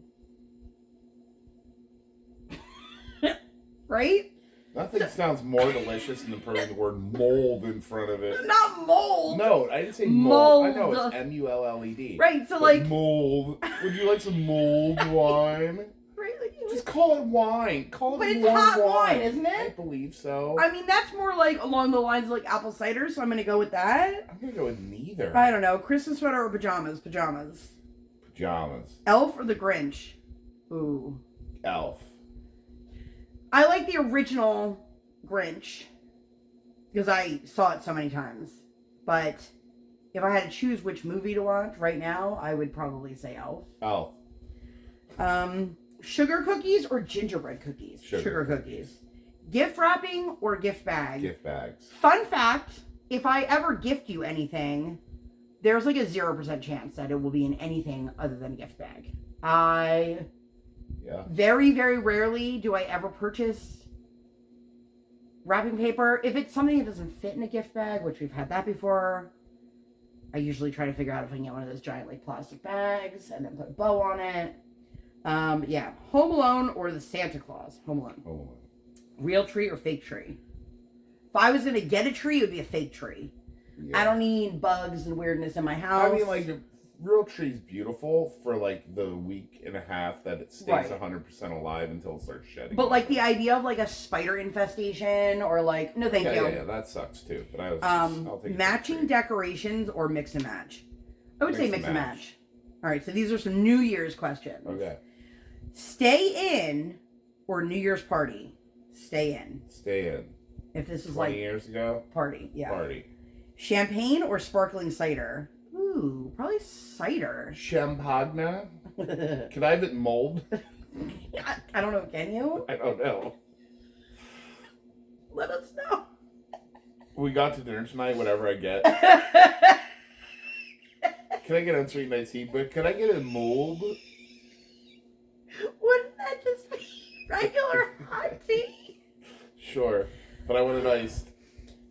right? Nothing sounds more delicious than putting the word mold in front of it. Not mold. No, I didn't say mold. I know, Mold. it's M-U-L-L-E-D. Right, so But like... mold. Would you like some mold wine? Right, like, Just call it wine. Call it but it's warm hot wine, isn't it? I believe so. I mean, that's more like along the lines of like apple cider, so I'm going to go with that. I'm going to go with neither. I don't know. Christmas sweater or pajamas? Pajamas. Pajamas. Elf or the Grinch? Ooh. Elf. I like the original Grinch because I saw it so many times. But if I had to choose which movie to watch right now, I would probably say Elf. Elf. Sugar cookies or gingerbread cookies? Sugar cookies. Gift wrapping or gift bag? Gift bags. Fun fact, if I ever gift you anything, there's like a 0% chance that it will be in anything other than a gift bag. Yeah. Very, very rarely do I ever purchase wrapping paper. If it's something that doesn't fit in a gift bag, which we've had that before, I usually try to figure out if I can get one of those giant like plastic bags and then put a bow on it. Yeah. Home Alone or the Santa Claus? Home Alone. Home Alone. Real tree or fake tree? If I was going to get a tree, it would be a fake tree. Yeah. I don't need bugs and weirdness in my house. I mean, like, the real tree's beautiful for, like, the week and a half that it stays 100% alive until it starts shedding. But, like, the idea of, like, a spider infestation or, like, no thank you. Yeah, that sucks, too. But I was I'll take matching decorations or mix and match? I would say mix and match. match. All right, so these are some New Year's questions. Okay. Stay in or New Year's party? Stay in. Stay in. If this is 20 like years ago? party, yeah. Party. Champagne or sparkling cider? Ooh, probably cider. Champagne? Could I have it mold? I don't know, can you? I don't know. Let us know. We got to dinner tonight, whatever I get. Can I get unsweet nice tea? But could I get a mold? Wouldn't that just be regular hot tea? Sure. But I want it iced.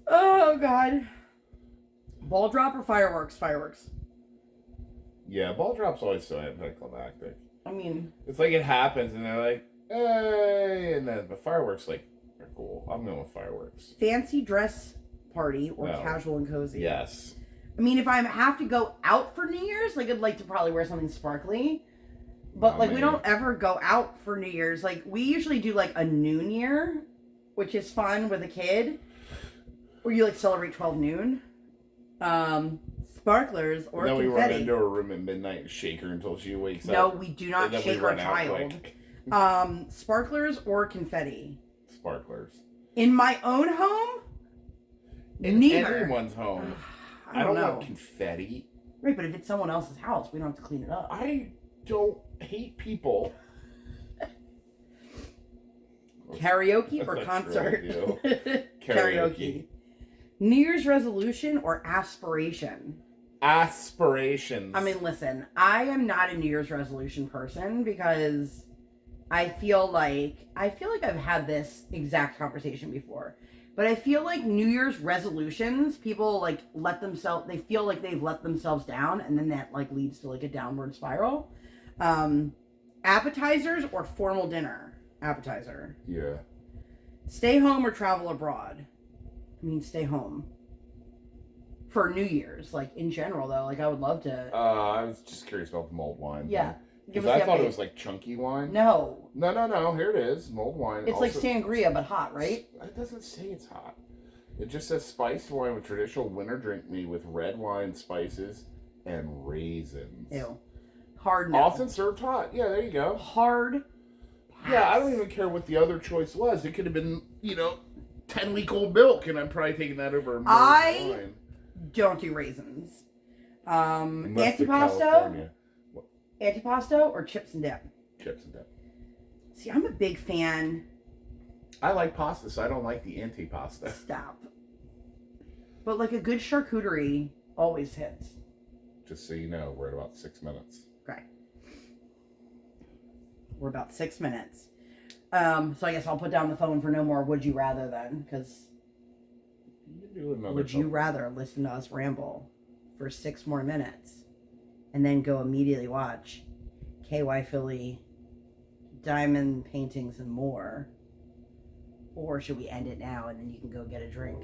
Oh, God. Ball drop or fireworks? Fireworks. Yeah, ball drop's always so anticlimactic. I mean... It's like it happens and they're like, hey, and then, but fireworks, like, are cool. I'm going with fireworks. Fancy dress party or No. casual and cozy? Yes. I mean, if I have to go out for New Year's, like, I'd like to probably wear something sparkly. But, like, we don't ever go out for New Year's. Like, we usually do, like, a noon year, which is fun with a kid. Where you, like, celebrate 12 noon. Sparklers or and then confetti. we run into her room at midnight and shake her until she wakes up. No, we do not And then shake we our run out child. quick. Sparklers or confetti? Sparklers. In my own home? In Neither. everyone's home. I don't know. want confetti. Right, but if it's someone else's house, we don't have to clean it up. I don't hate people. Karaoke or That's concert? true, Karaoke. New Year's resolution or aspiration? Aspirations. I mean, listen, I am not a New Year's resolution person because I feel like I've had this exact conversation before. But I feel like New Year's resolutions, people like they feel like they've let themselves down, and then that like leads to like a downward spiral. Appetizers or formal dinner? Appetizer. Yeah. Stay home or travel abroad? I mean, stay home. For New Year's, like in general though, like I would love to. I was just curious about the mulled wine. Yeah. Because I thought it was like chunky wine. No. No. Here it is. Mulled wine. It's like sangria, but hot, right? It doesn't say it's hot. It just says spiced wine with traditional winter drink made with red wine, spices, and raisins. Ew. Hard no. Often served hot. Yeah, there you go. Hard pass. Yeah, I don't even care what the other choice was. It could have been, 10-week-old milk, and I'm probably taking that over mulled wine. Don't do raisins. Unless they're Antipasto? California. Antipasto or chips and dip? Chips and dip. See, I'm a big fan. I like pasta, so I don't like the antipasta. Stop. But like a good charcuterie always hits. Just so you know, we're at about 6 minutes. Okay. We're about 6 minutes. So I guess I'll put down the phone for no more would you rather then, because would you rather listen to us ramble for 6 more minutes and then go immediately watch KY Philly, Diamond Paintings and More, Or should we end it now and then you can go get a drink?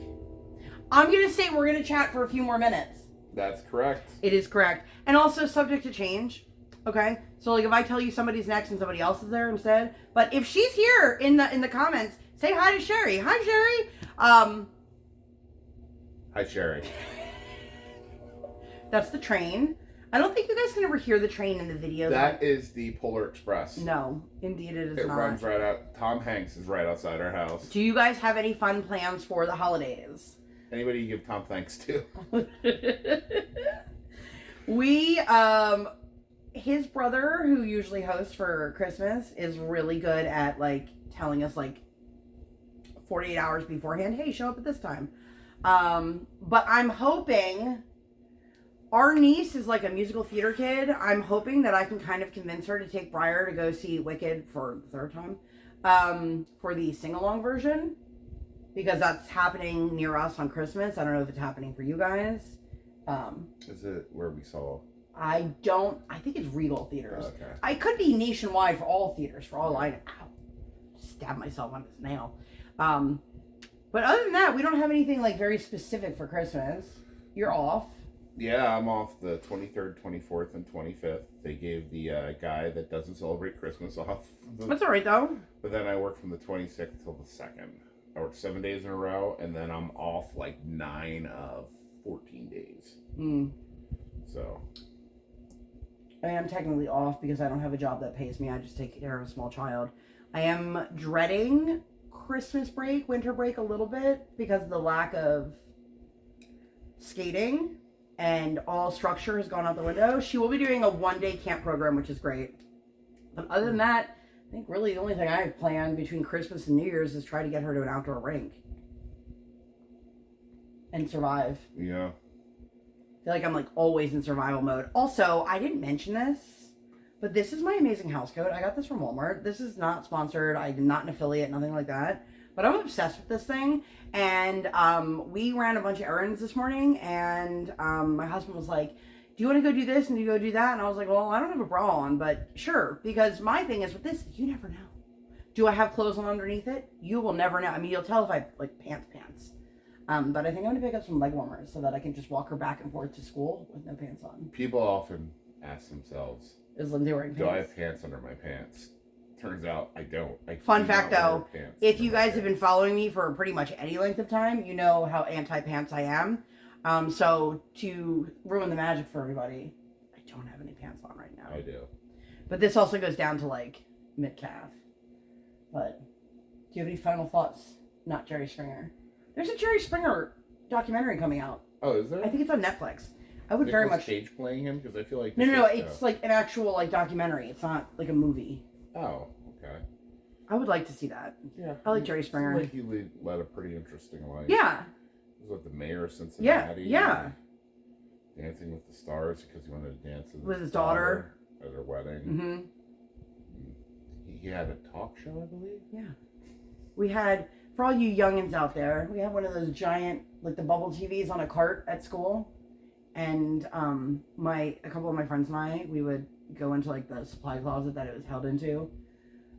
I'm going to say we're going to chat for a few more minutes. That's correct. It is correct. And also subject to change. Okay? So like if I tell you somebody's next and somebody else is there instead. But if she's here in the comments, say hi to Sherry. Hi, Sherry. Hi, Sherry. That's the train. I don't think you guys can ever hear the train in the video. That is the Polar Express. No, indeed it is It not. runs right out. Tom Hanks is right outside our house. Do you guys have any fun plans for the holidays? Anybody you give Tom thanks to? We, his brother, who usually hosts for Christmas, is really good at, like, telling us, like, 48 hours beforehand, hey, show up at this time. But I'm hoping... Our niece is like a musical theater kid. I'm hoping that I can kind of convince her to take Briar to go see Wicked for the third time, for the sing-along version, because that's happening near us on Christmas. I don't know if it's happening for you guys. Is it where we saw? I think it's Regal Theaters. Okay. I could be nationwide for all theaters, for all I know. Ow. Stab myself on this nail. But other than that, we don't have anything like very specific for Christmas. You're off. Yeah, I'm off the 23rd, 24th, and 25th. They gave the guy that doesn't celebrate Christmas off. That's all right, though. But then I work from the 26th till the 2nd. I work 7 days in a row, and then I'm off like 9 of 14 days. So. I am technically off because I don't have a job that pays me. I just take care of a small child. I am dreading Christmas break, winter break a little bit because of the lack of skating. And all structure has gone out the window. She will be doing a one-day camp program, which is great. But other than that, I think really the only thing I have planned between Christmas and New Year's is try to get her to an outdoor rink. And survive. Yeah. I feel like I'm like always in survival mode. Also, I didn't mention this, but this is my amazing house coat. I got this from Walmart. This is not sponsored. I'm not an affiliate, nothing like that. But I'm obsessed with this thing. And we ran a bunch of errands this morning. And my husband was like, do you want to go do this and do you go do that? And I was like, well, I don't have a bra on, but sure. Because my thing is with this, you never know. Do I have clothes on underneath it? You will never know. I mean, you'll tell if I have like pants. But I think I'm going to pick up some leg warmers so that I can just walk her back and forth to school with no pants on. People often ask themselves, is Lindsay wearing pants? Do I have pants under my pants? Turns out I don't. Fun fact though, if you guys have been following me for pretty much any length of time, you know how anti-pants I am. So to ruin the magic for everybody, I don't have any pants on right now. I do. But this also goes down to like mid-calf. But do you have any final thoughts? Not Jerry Springer. There's a Jerry Springer documentary coming out. Oh, is there? I think it's on Netflix. I would very much. Cage playing him because I feel like no. It's like an actual like documentary. It's not like a movie. Oh, okay. I would like to see that. Yeah. I like Jerry Springer. Like he led a pretty interesting life. Yeah. He was like the mayor of Cincinnati. Yeah. Dancing with the Stars because he wanted to dance with his daughter at her wedding. Mm-hmm. He had a talk show, I believe. Yeah. We had, for all you youngins out there, we had one of those giant, like the bubble TVs on a cart at school. And a couple of my friends and I, we would go into like the supply closet that it was held into.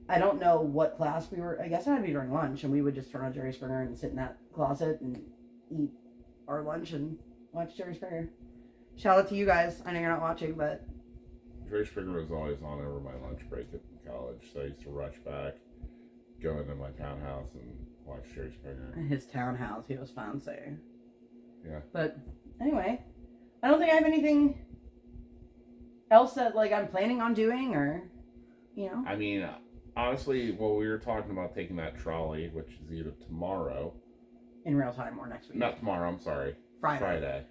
I don't know what class we were. I guess it had to be during lunch, and we would just turn on Jerry Springer and sit in that closet and eat our lunch and watch Jerry Springer. Shout out to you guys. I know you're not watching, but Jerry Springer was always on over my lunch break at college, so I used to rush back, go into my townhouse, and watch Jerry Springer. His townhouse, he was fancy. Yeah. But anyway, I don't think I have anything else that like I'm planning on doing, or you know. I mean, honestly, well, we were talking about taking that trolley, which is either tomorrow. In real time or next week. Not tomorrow, I'm sorry. Friday.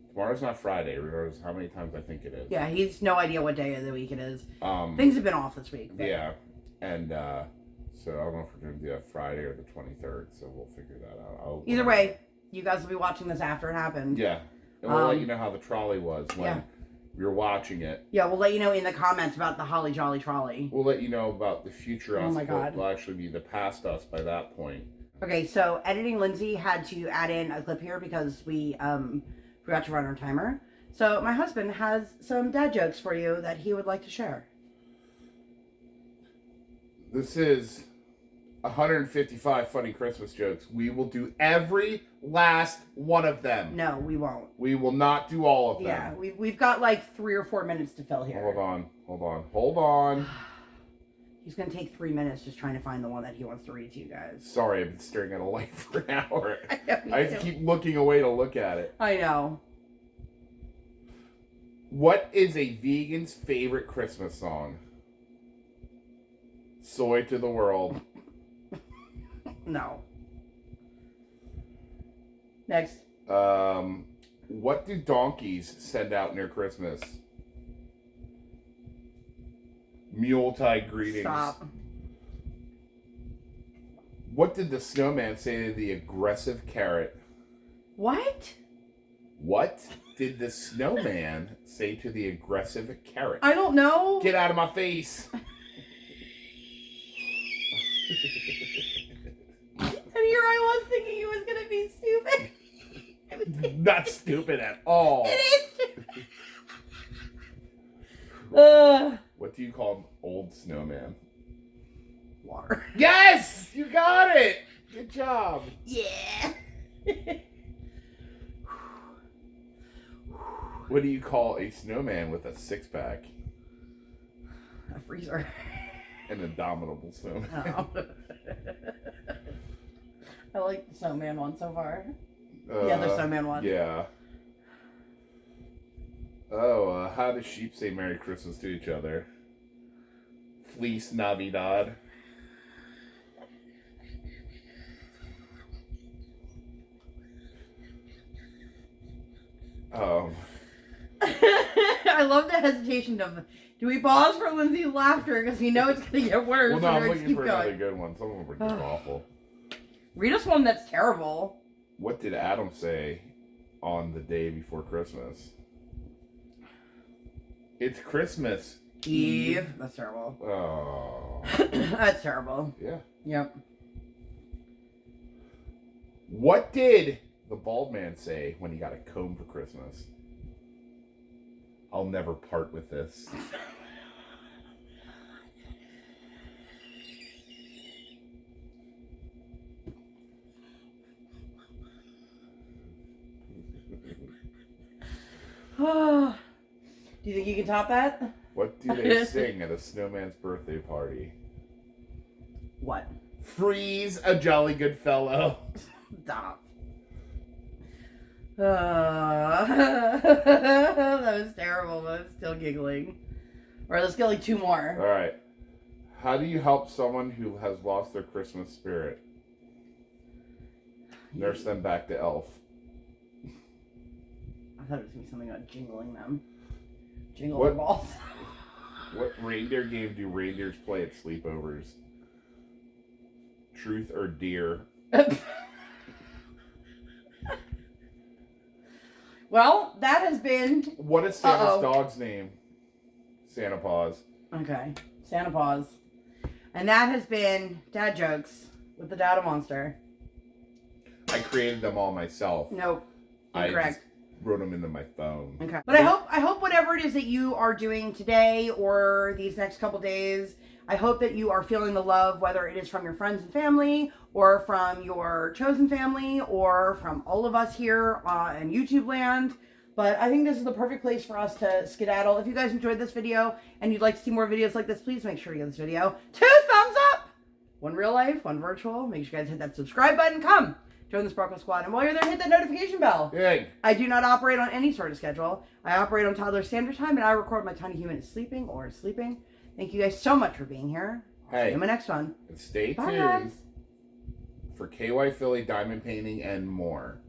Tomorrow's not Friday, regardless of how many times I think it is. Yeah, he's no idea what day of the week it is. Things have been off this week. But. Yeah, and so I don't know if we're going to do that Friday or the 23rd, so we'll figure that out. Either way, you guys will be watching this after it happened. Yeah, and we'll let you know how the trolley was when you're watching it. Yeah, we'll let you know in the comments about the Holly Jolly Trolley. We'll let you know about the future us. Oh my God. Will actually be the past us by that point. Okay, so editing Lindsay had to add in a clip here because we forgot to run our timer. So my husband has some dad jokes for you that he would like to share. This is 155 funny Christmas jokes. We will do every last one of them. No, we won't. We will not do all of them. Yeah, we've got like 3 or 4 minutes to fill here. Hold on. He's going to take 3 minutes just trying to find the one that he wants to read to you guys. Sorry, I've been staring at a light for an hour. I have to keep looking away to look at it. I know. What is a vegan's favorite Christmas song? Soy to the world. No. Next. What do donkeys send out near Christmas? Yuletide greetings. Stop. What did the snowman say to the aggressive carrot? What? What did the snowman say to the aggressive carrot? I don't know. Get out of my face. And here I was thinking he was going to be stupid. Not stupid at all. It is. What do you call an old snowman? Water. Yes! You got it! Good job. Yeah. What do you call a snowman with a six-pack? A freezer. An abominable snowman. Oh. I like the snowman one so far. The other snowman one. Yeah. Oh, how do sheep say Merry Christmas to each other? Feliz Navidad. I love the hesitation of, do we pause for Lindsay's laughter because we know it's going to get worse? Well, no, I'm or looking keep for going. another good one. Some of them are just awful. Read us one that's terrible. What did Adam say on the day before Christmas? It's Christmas Eve. That's terrible. Oh. That's terrible. Yeah. Yep. What did the bald man say when he got a comb for Christmas? I'll never part with this. Do you think you can top that? What do they sing at a snowman's birthday party? What? Freeze, a jolly good fellow. Stop. That was terrible, but I'm still giggling. All right, let's get like 2 more. All right. How do you help someone who has lost their Christmas spirit? Nurse them back to Elf. I thought it was going to be something about jingling them. Jingle What? their balls. What reindeer game do reindeers play at sleepovers? Truth or Dare? Well, that has been... What is Santa's dog's name? Santa Paws. Okay. Santa Paws. And that has been Dad Jokes with the DaddaMonster. I created them all myself. Nope. I Incorrect. just wrote them into my phone. Okay. But I hope whatever it is that you are doing today or these next couple days, I hope that you are feeling the love, whether it is from your friends and family or from your chosen family or from all of us here in YouTube land. But I think this is the perfect place for us to skedaddle. If you guys enjoyed this video and you'd like to see more videos like this, please make sure to give this video 2 thumbs up. 1 real life, 1 virtual. Make sure you guys hit that subscribe button. Come join the Sparkle Squad. And while you're there, hit that notification bell. Yay. I do not operate on any sort of schedule. I operate on toddler standard time, and I record my tiny human is sleeping or sleeping. Thank you guys so much for being here. Hey. See you in my next one. And stay Bye, tuned guys. for KY Philly diamond painting and more.